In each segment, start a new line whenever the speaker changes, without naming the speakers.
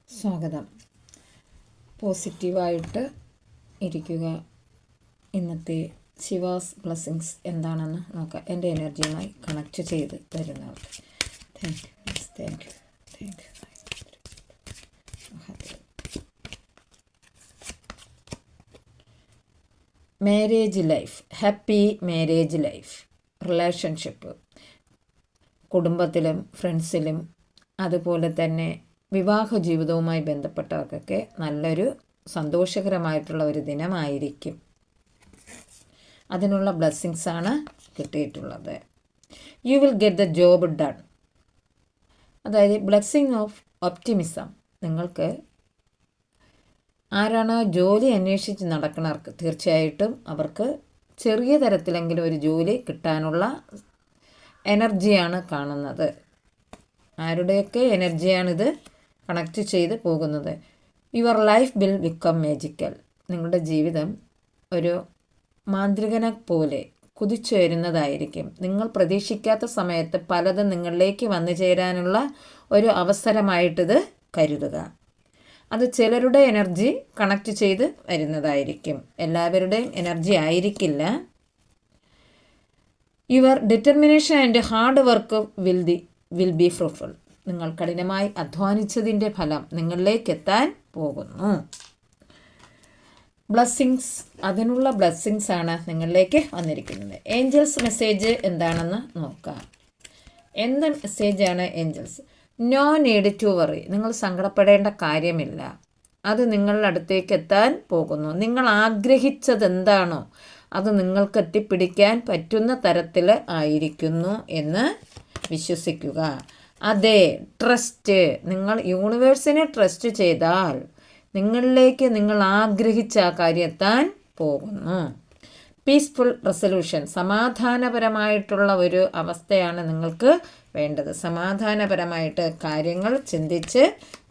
സ്വാഗതം. പോസിറ്റീവായിട്ട് ഇരിക്കുക. ഇന്നത്തെ ശിവാസ് ബ്ലെസ്സിങ്സ് എന്താണെന്ന് നോക്കാം. എൻ്റെ എനർജിയുമായി കണക്റ്റ് ചെയ്ത് തരുന്നവർക്ക് thank you. Marriage life, happy marriage life, relationship, കുടുംബത്തിലും ഫ്രണ്ട്സിലും അതുപോലെ തന്നെ വിവാഹ ജീവിതവുമായി ബന്ധപ്പെട്ടവർക്കൊക്കെ നല്ലൊരു സന്തോഷകരമായിട്ടുള്ള ഒരു ദിനമായിരിക്കും. അതിനുള്ള ബ്ലെസ്സിങ്സാണ് കിട്ടിയിട്ടുള്ളത്. You will get the job done. അതായത് ബ്ലെസ്സിങ് ഓഫ് ഒപ്റ്റിമിസം. നിങ്ങൾക്ക് ആരാണോ ജോലി അന്വേഷിച്ച് നടക്കുന്നവർക്ക് തീർച്ചയായിട്ടും അവർക്ക് ചെറിയ തരത്തിലെങ്കിലും ഒരു ജോലി കിട്ടാനുള്ള എനർജിയാണ് കാണുന്നത്. ആരുടെയൊക്കെ എനർജിയാണിത് കണക്റ്റ് ചെയ്ത് പോകുന്നത്. Your life will become magical. നിങ്ങളുടെ ജീവിതം ഒരു മാന്ത്രികനെ പോലെ കുതിച്ചുയരുന്നതായിരിക്കും. നിങ്ങൾ പ്രതീക്ഷിക്കാത്ത സമയത്ത് പലതും നിങ്ങളിലേക്ക് വന്നു ചേരാനുള്ള ഒരു അവസരമായിട്ടിത് കരുതുക. അത് ചിലരുടെ എനർജി കണക്റ്റ് ചെയ്ത് വരുന്നതായിരിക്കും, എല്ലാവരുടെയും എനർജി ആയിരിക്കില്ല. Your determination and hard work will be fruitful. നിങ്ങൾ കഠിനമായി അധ്വാനിച്ചതിൻ്റെ ഫലം നിങ്ങളിലേക്ക് എത്താൻ പോകുന്നു. ബ്ലെസ്സിങ്സ്, അതിനുള്ള ബ്ലെസ്സിങ്സ് ആണ് നിങ്ങളിലേക്ക് വന്നിരിക്കുന്നത്. ഏഞ്ചൽസ് മെസ്സേജ് എന്താണെന്ന് നോക്കാം. എന്ത് മെസ്സേജാണ് angels? No need to worry. നിങ്ങൾ സങ്കടപ്പെടേണ്ട കാര്യമില്ല. അത് നിങ്ങളുടെ അടുത്തേക്ക് എത്താൻ പോകുന്നു. നിങ്ങൾ ആഗ്രഹിച്ചത് എന്താണോ അത് നിങ്ങൾക്ക് എത്തിപ്പിടിക്കാൻ പറ്റുന്ന തരത്തിൽ ആയിരിക്കുന്നു എന്ന് വിശ്വസിക്കുക. അതെ, ട്രസ്റ്റ്. നിങ്ങൾ യൂണിവേഴ്സിനെ ട്രസ്റ്റ് ചെയ്താൽ നിങ്ങളിലേക്ക് നിങ്ങൾ ആഗ്രഹിച്ച ആ കാര്യം എത്താൻ പോകുന്നു. പീസ്ഫുൾ റെസൊല്യൂഷൻ, സമാധാനപരമായിട്ടുള്ള ഒരു അവസ്ഥയാണ് നിങ്ങൾക്ക് വേണ്ടത്. സമാധാനപരമായിട്ട് കാര്യങ്ങൾ ചിന്തിച്ച്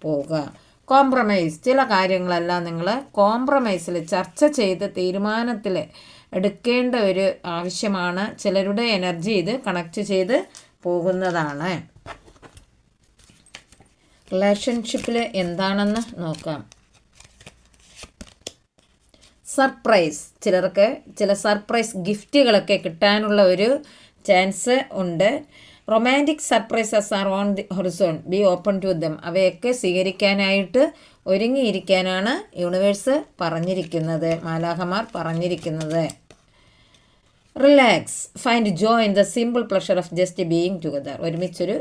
പോവുക. കോംപ്രമൈസ്, ചില കാര്യങ്ങളെല്ലാം നിങ്ങൾ കോംപ്രമൈസിൽ ചർച്ച ചെയ്ത് തീരുമാനത്തിൽ എടുക്കേണ്ട ഒരു ആവശ്യമാണ്. ചിലരുടെ എനർജി ഇത് കണക്റ്റ് ചെയ്ത് പോകുന്നതാണ്. റിലേഷൻഷിപ്പിൽ എന്താണെന്ന് നോക്കാം. സർപ്രൈസ്, ചിലർക്ക് ചില സർപ്രൈസ് ഗിഫ്റ്റുകളൊക്കെ കിട്ടാനുള്ള ഒരു ചാൻസ് ഉണ്ട്. Romantic surprises are on the horizon, be open to them. അവയൊക്കെ സ്വീകരിക്കാനായിട്ട് ഒരുങ്ങിയിരിക്കാനാണ് യൂണിവേഴ്സ് പറഞ്ഞിരിക്കുന്നത്, മാലാഖമാർ പറഞ്ഞിരിക്കുന്നത്. Relax, find joy in the simple pleasure of just being together. ഒരുമിച്ചൊരു